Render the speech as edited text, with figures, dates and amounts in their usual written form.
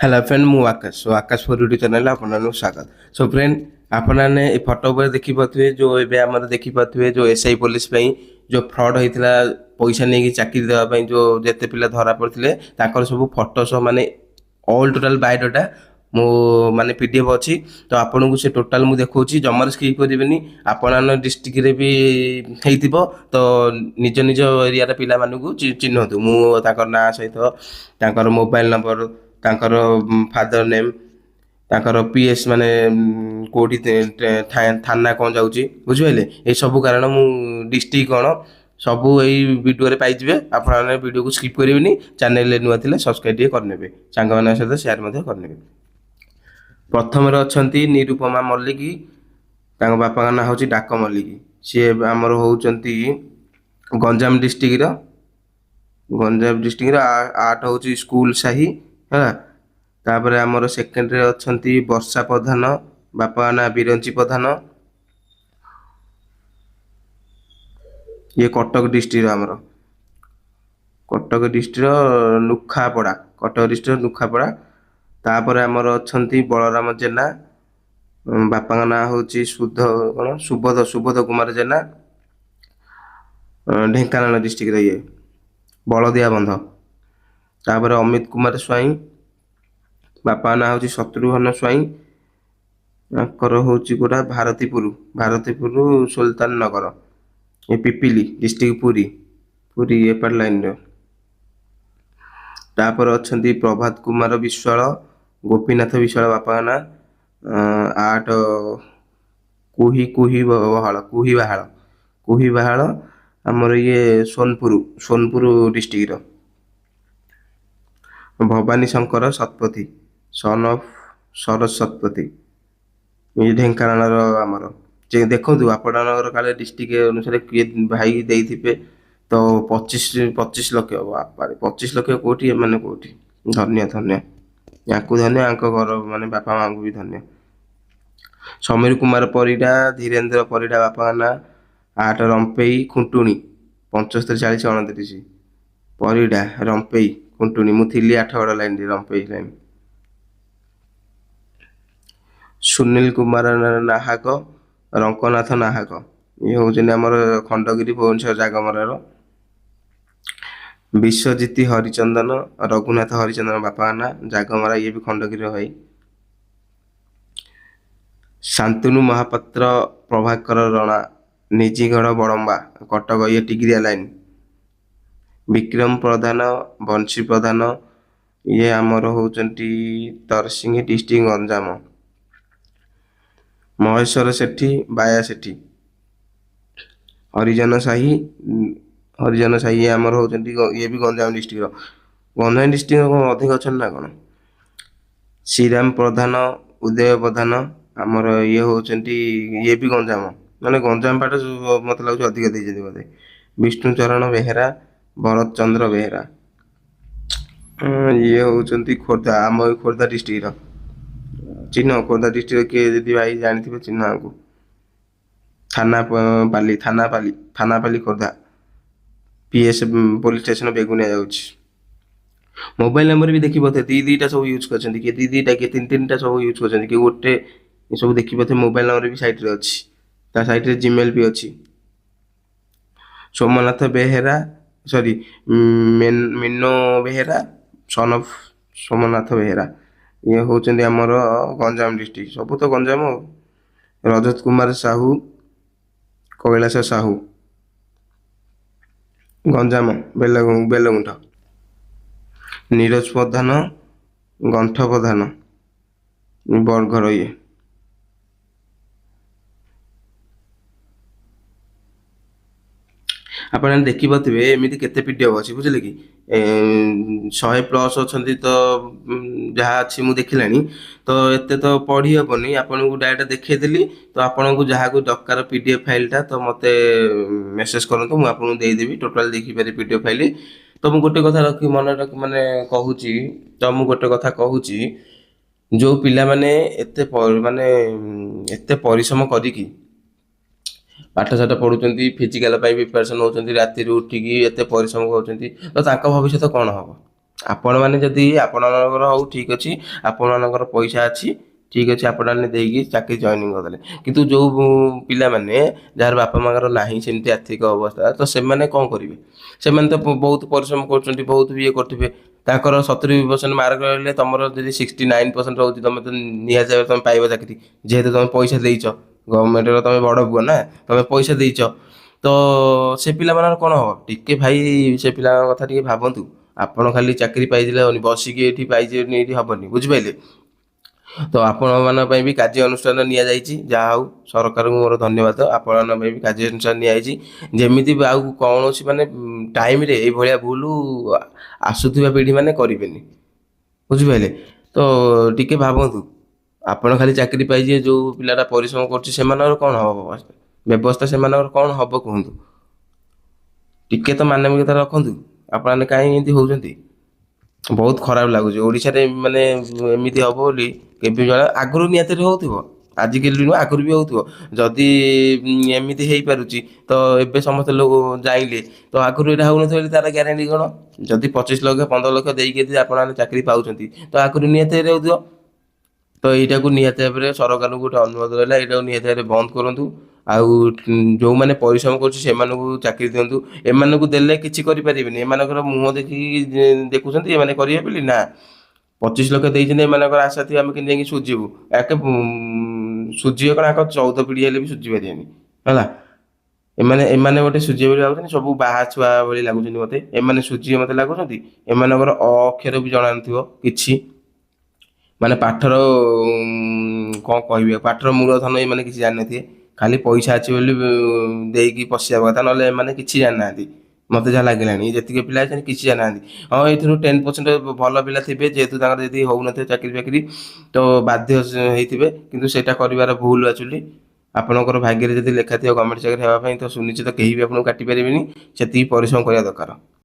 Hello friend मु Akash Akash for YouTube channel आपन स्वागत। सो फ्रेंड आपने ए फोटो पर देखि पाथुए जो एबे हमर देखि पाथुए जो एसआई पुलिस पई जो फ्रॉड होइतिला पैसा नेकी चाकरी देवा पई जो जेते पिला धरा पड़थिले ताकर सब फोटो सब माने ऑल टोटल बायोडाटा मो माने पीडीएफ अछि। तो आपन को से टोटल मु देखौची जमर स्किप करिवेनी आपन डिस्ट्रिक्ट रे भी हेइतिबो तो निज निज एरिया रे पिला मानु को चिन्हतु मु ताकर ना सहित ताकर मोबाइल नंबर ताकर फादर नेम ताकर पीएस माने कोठी थाना कौन जाउची बुझिले ए सब कारण मु डिस्ट्रिक्ट कौन सबू एई वीडियो रे पाइजिबे। आपण माने वीडियो को स्किप करिवेनी चैनल रे नुआ थिले सब्सक्राइब टिए करनेबे सांग माने सहित शेयर मध्ये करनेबे। प्रथम रे अछंती निरुपमा मल्लिक तांग बापा का ना होची डाक मल्लिक सी हमर होउचंती गंजाम डिस्ट्रिक्ट रो गंजाम डिस्ट्रिक्ट रो आठ होची स्कूल साही है। तापर आमर सेकेंड रे अछंती वर्षा प्रधान बापा ना बिरंची प्रधान ये कटक डिस्ट्रिक्ट आमर कटक डिस्ट्रिक्ट नुखापड़ा कटक डिस्ट्रिक्ट नुखापड़ा। तापर आमर अछंती बलराम जेना बापा का ना होची सुध कौन सुबोध सुबोध कुमार जेना ढेंकानाल डिस्ट्रिक्ट रे ये बलदिया बंध। तापर अमित कुमार स्वाई बापा ना होची शत्रुघ्न स्वाई आकर होची गोटा भारतीपुर भारतीपुर सुल्तान नगर ये पिपिली डिस्ट्रिक्ट पुरी पुरी एपार लाइन रे। तापर अछंती प्रभात कुमार विश्वाल गोपीनाथ विश्वाल बापा का ना आठ कुही कुही बहाल कुही बहाल हमर ये सोनपुर सोनपुर डिस्ट्रिक्ट रो। भवानी शंकर शतपथी सन ऑफ सरस शतपथी ये ढेंकानाल आमर जे देखु आपणर काले डिस्ट्रिक्ट अनुसार किए भाई देथिबे तो 25 लक्ष बापा 25 लक्ष कोटी माने कोटी धन्य धन्य याकू धन्य आंक घर माने बापा मां को भी धन्य। समीर कुमार परिडा धीरेन्द्र परिडा बापा का ना आठ रंपेई खुंटुणी 75 40 29 परिडा रंपेई खुंटुणी मु थिली 8 लाइन रंपेई लाइन। सुनील कुमार नाहक रंकनाथ नाहक ये हूँ आमर खंडगिरी भुवनेश्वर जागमरार। विश्वजीत हरिचंदन रघुनाथ हरिचंदन बापा का ना जागमरा ये भी खंडगिरी भाई। शांतनु महापात्र प्रभाकर रणा निजीगढ़ बड़म्बा कटक ये टिग्रिया लाइन। विक्रम प्रधान बंशी प्रधान ये आमर होचंती तरसिंह डिस्ट्रिक्ट गंजाम। महेश्वर सेठी बाया सेठी हरिजन साही ये आमर होचंती ये भी गंजाम डिस्ट्रिक्ट गंजाम डिस्ट्रिक्ट अधिक अच्छा ना कौन। श्रीराम प्रधान उदय प्रधान आमर ये होचंती ये भी गंजाम माने गंजाम पाट मत लगे अधिक देइछथि बोधे। विष्णुचरण बेहेरा भरत चंद्र बेहेरा ये होचंती खोर्धा आम खोर्धा डिस्ट्रिक्ट चिन्ह खोर्धा डिस्ट्रिक्ट के यदि भाई जानी चिन्ह को थाना पाली Khordha PS police station Begunia जाउछि। मोबाइल नंबर भी देखि पथे दीटा सब यूज करछन्ती के दीटा के तीन टा सब यूज करछन्ती के गोटे ये सब देखि पथे मोबाइल नंबर भी साइट रे अछि ता साइट रे जीमेल भी अछि। Somnath Behera sorry Minu Behera son of Somnath Behera ये होचंदी हमर गंजाम डिस्ट्रिक्ट सब तो गंजाम। रजत कुमार साहू कैलाश साहू गंजाम बेलगुंठ। नीरज प्रधान गंठ प्रधान बरघर ये। आपन देखि पाथिबे एमिति केते पीडीएफ अछि बुझले कि 100 प्लस अछंती तो जहा अछि मु देखिलानी तो एते तो पढ़ी हबनी आपन को डाटा देखै देली तो आपन को जहा को दरकार पीडीएफ फाइल ता तो मते मेसेज करंतु मु आपन देई देबी टोटल देखि पारे पीडीएफ फाइल। तो मु गोटे कथा रखी मन रख माने कहूची तो मु गोटे कथा कहूची जो पिला माने माने एते परिश्रम करिकी पाठ साठ पढ़ुचंती फिजिकल प्रिपरेशन होचंती राति उठिकी एते परिश्रम होचंती तो तांका भविष्य कौन हम ଆପଣମାନେ ଯଦି ଆପଣମାନଙ୍କର ହଉ ଠିକ୍ ଅଛି, ଆପଣମାନଙ୍କର ପଇସା ଅଛି ଠିକ୍ ଅଛି, ଆପଣମାନେ ଦେଇକି ଚାକିରି ଜଏନିଂ କରିଦେଲେ। କିନ୍ତୁ ଯେଉଁ ପିଲାମାନେ ଯାହାର ବାପା ମାଆଙ୍କର ନାହିଁ ସେମିତି ଆର୍ଥିକ ଅବସ୍ଥା, ତ ସେମାନେ କ'ଣ କରିବେ? ସେମାନେ ତ ବହୁତ ପରିଶ୍ରମ କରୁଛନ୍ତି, ବହୁତ ଇଏ କରୁଥିବେ। ତାଙ୍କର 70% ମାର୍କ ରହିଲେ ତମର ଯଦି 69% ରହୁଛି, ତମେ ତ ନିହାତି ଭାବରେ ତମେ ପାଇବ ଚାକିରି। ଯେହେତୁ ତମେ ପଇସା ଦେଇଛ, ଗଭର୍ଣ୍ଣମେଣ୍ଟର ତମେ ବଡ଼ ପୁଅ ନା, ତମେ ପଇସା ଦେଇଛ। ତ ସେ ପିଲାମାନଙ୍କର କ'ଣ ହବ? ଟିକେ ଭାଇ ସେ ପିଲାଙ୍କ କଥା ଟିକେ ଭାବନ୍ତୁ। ଆପଣ ଖାଲି ଚାକିରି ପାଇଥିଲେ ହବନି, ବସିକି ଏଠି ପାଇଯିବେନି ଏଠି ହବନି, ବୁଝିପାରିଲେ? ତ ଆପଣମାନଙ୍କ ପାଇଁ ବି କାର୍ଯ୍ୟ ଅନୁଷ୍ଠାନ ନିଆଯାଇଛି। ଯାହା ହଉ ସରକାରଙ୍କୁ ମୋର ଧନ୍ୟବାଦ, ଆପଣମାନଙ୍କ ପାଇଁ ବି କାର୍ଯ୍ୟ ଅନୁଷ୍ଠାନ ନିଆଯାଇଛି। ଯେମିତି ବି ଆଉ କୌଣସି ମାନେ ଟାଇମରେ ଏଇଭଳିଆ ଭୁଲ ଆସୁଥିବା ପିଢ଼ି ମାନେ କରିବେନି, ବୁଝିପାରିଲେ? ତ ଟିକେ ଭାବନ୍ତୁ। ଆପଣ ଖାଲି ଚାକିରି ପାଇଯିବେ, ଯେଉଁ ପିଲାଟା ପରିଶ୍ରମ କରୁଛି ସେମାନଙ୍କର କ'ଣ ହବ ବ୍ୟବସ୍ଥା? ସେମାନଙ୍କର କ'ଣ ହବ କୁହନ୍ତୁ? ଟିକେ ତ ମାନବିକତା ରଖନ୍ତୁ। ଆପଣମାନେ କାହିଁ ଏମିତି ହଉଛନ୍ତି? ବହୁତ ଖରାପ ଲାଗୁଛି ଓଡ଼ିଶାରେ ମାନେ ଏମିତି ହବ ବୋଲି କେବେ ଜଣା। ଆଗରୁ ନିହାତି ହଉଥିବ, ଆଜିକାଲି ନୁହଁ, ଆଗରୁ ବି ହଉଥିବ। ଯଦି ଏମିତି ହେଇପାରୁଛି ତ ଏବେ ସମସ୍ତେ ଲୋକ ଯାଇଲେ, ତ ଆଗରୁ ଏଇଟା ହଉନଥିବ ବୋଲି ତାର ଗ୍ୟାରେଣ୍ଟି କ'ଣ? ଯଦି 25 ଲକ୍ଷ 15 ଲକ୍ଷ ଦେଇକି ଯଦି ଆପଣମାନେ ଚାକିରି ପାଉଛନ୍ତି, ତ ଆଗରୁ ନିହାତି ହେଉଥିବ। ତ ଏଇଟାକୁ ନିହାତି ଭାବରେ ସରକାରଙ୍କୁ ଗୋଟେ ଅନୁରୋଧ ରହିଲା, ଏଇଟାକୁ ନିହାତି ଭାବରେ ବନ୍ଦ କରନ୍ତୁ। ଆଉ ଯେଉଁମାନେ ପରିଶ୍ରମ କରୁଛି ସେମାନଙ୍କୁ ଚାକିରି ଦିଅନ୍ତୁ। ଏମାନଙ୍କୁ ଦେଲେ କିଛି କରିପାରିବେନି, ଏମାନଙ୍କର ମୁହଁ ଦେଖିକି ଦେଖୁଛନ୍ତି ଏମାନେ କରିବେ ବୋଲି ନା। 25 ଲକ୍ଷ ଦେଇଛନ୍ତି, ଏମାନଙ୍କର ଆଶା ଥିବ ଆମେ କେମିତି ଯାଇକି ସୁଝିବୁ। ଏକେ ସୁଝିବେ କ'ଣ? ଆଙ୍କ 14 ପିଢ଼ି ହେଲେ ବି ସୁଝି ପାରିବେନି, ହେଲା। ଏମାନେ ଏମାନେ ଗୋଟେ ସୁଝିବେ ବୋଲି ଭାବୁଛନ୍ତି, ସବୁ ବାହା ଛୁଆ ଭଳି ଲାଗୁଛନ୍ତି ମୋତେ। ଏମାନେ ସୁଝିବେ ମୋତେ ଲାଗୁଛନ୍ତି? ଏମାନଙ୍କର ଅ ଅକ୍ଷର ବି ଜଣାନଥିବ କିଛି। ମାନେ ପାଠର କ'ଣ କହିବି ଆଉ, ପାଠର ମୂଳଧନ ଏମାନେ କିଛି ଜାଣିନଥିବେ। ଖାଲି ପଇସା ଅଛି ବୋଲି ଦେଇକି ପଶିବା କଥା, ନହେଲେ ଏମାନେ କିଛି ଜାଣିନାହାନ୍ତି। ମୋତେ ଯାହା ଲାଗିଲାଣି ଯେତିକି ପିଲା ଅଛନ୍ତି କିଛି ଜାଣିନାହାନ୍ତି। ହଁ, ଏଥିରୁ 10% ଭଲ ପିଲା ଥିବେ, ଯେହେତୁ ତାଙ୍କର ଯଦି ହଉନଥିବ ଚାକିରି ଫାକିରି ତ ବାଧ୍ୟ ହେଇଥିବେ, କିନ୍ତୁ ସେଇଟା କରିବାର ଭୁଲ ଆକ୍ଚୁଆଲି। ଆପଣଙ୍କର ଭାଗ୍ୟରେ ଯଦି ଲେଖା ଥିବ ଗଭର୍ଣ୍ଣମେଣ୍ଟ ଚାକିରି ହେବା ପାଇଁ, ତ ସୁନିଶ୍ଚିତ କେହି ବି ଆପଣଙ୍କୁ କାଟି ପାରିବେନି। ସେତିକି ପରିଶ୍ରମ କରିବା ଦରକାର।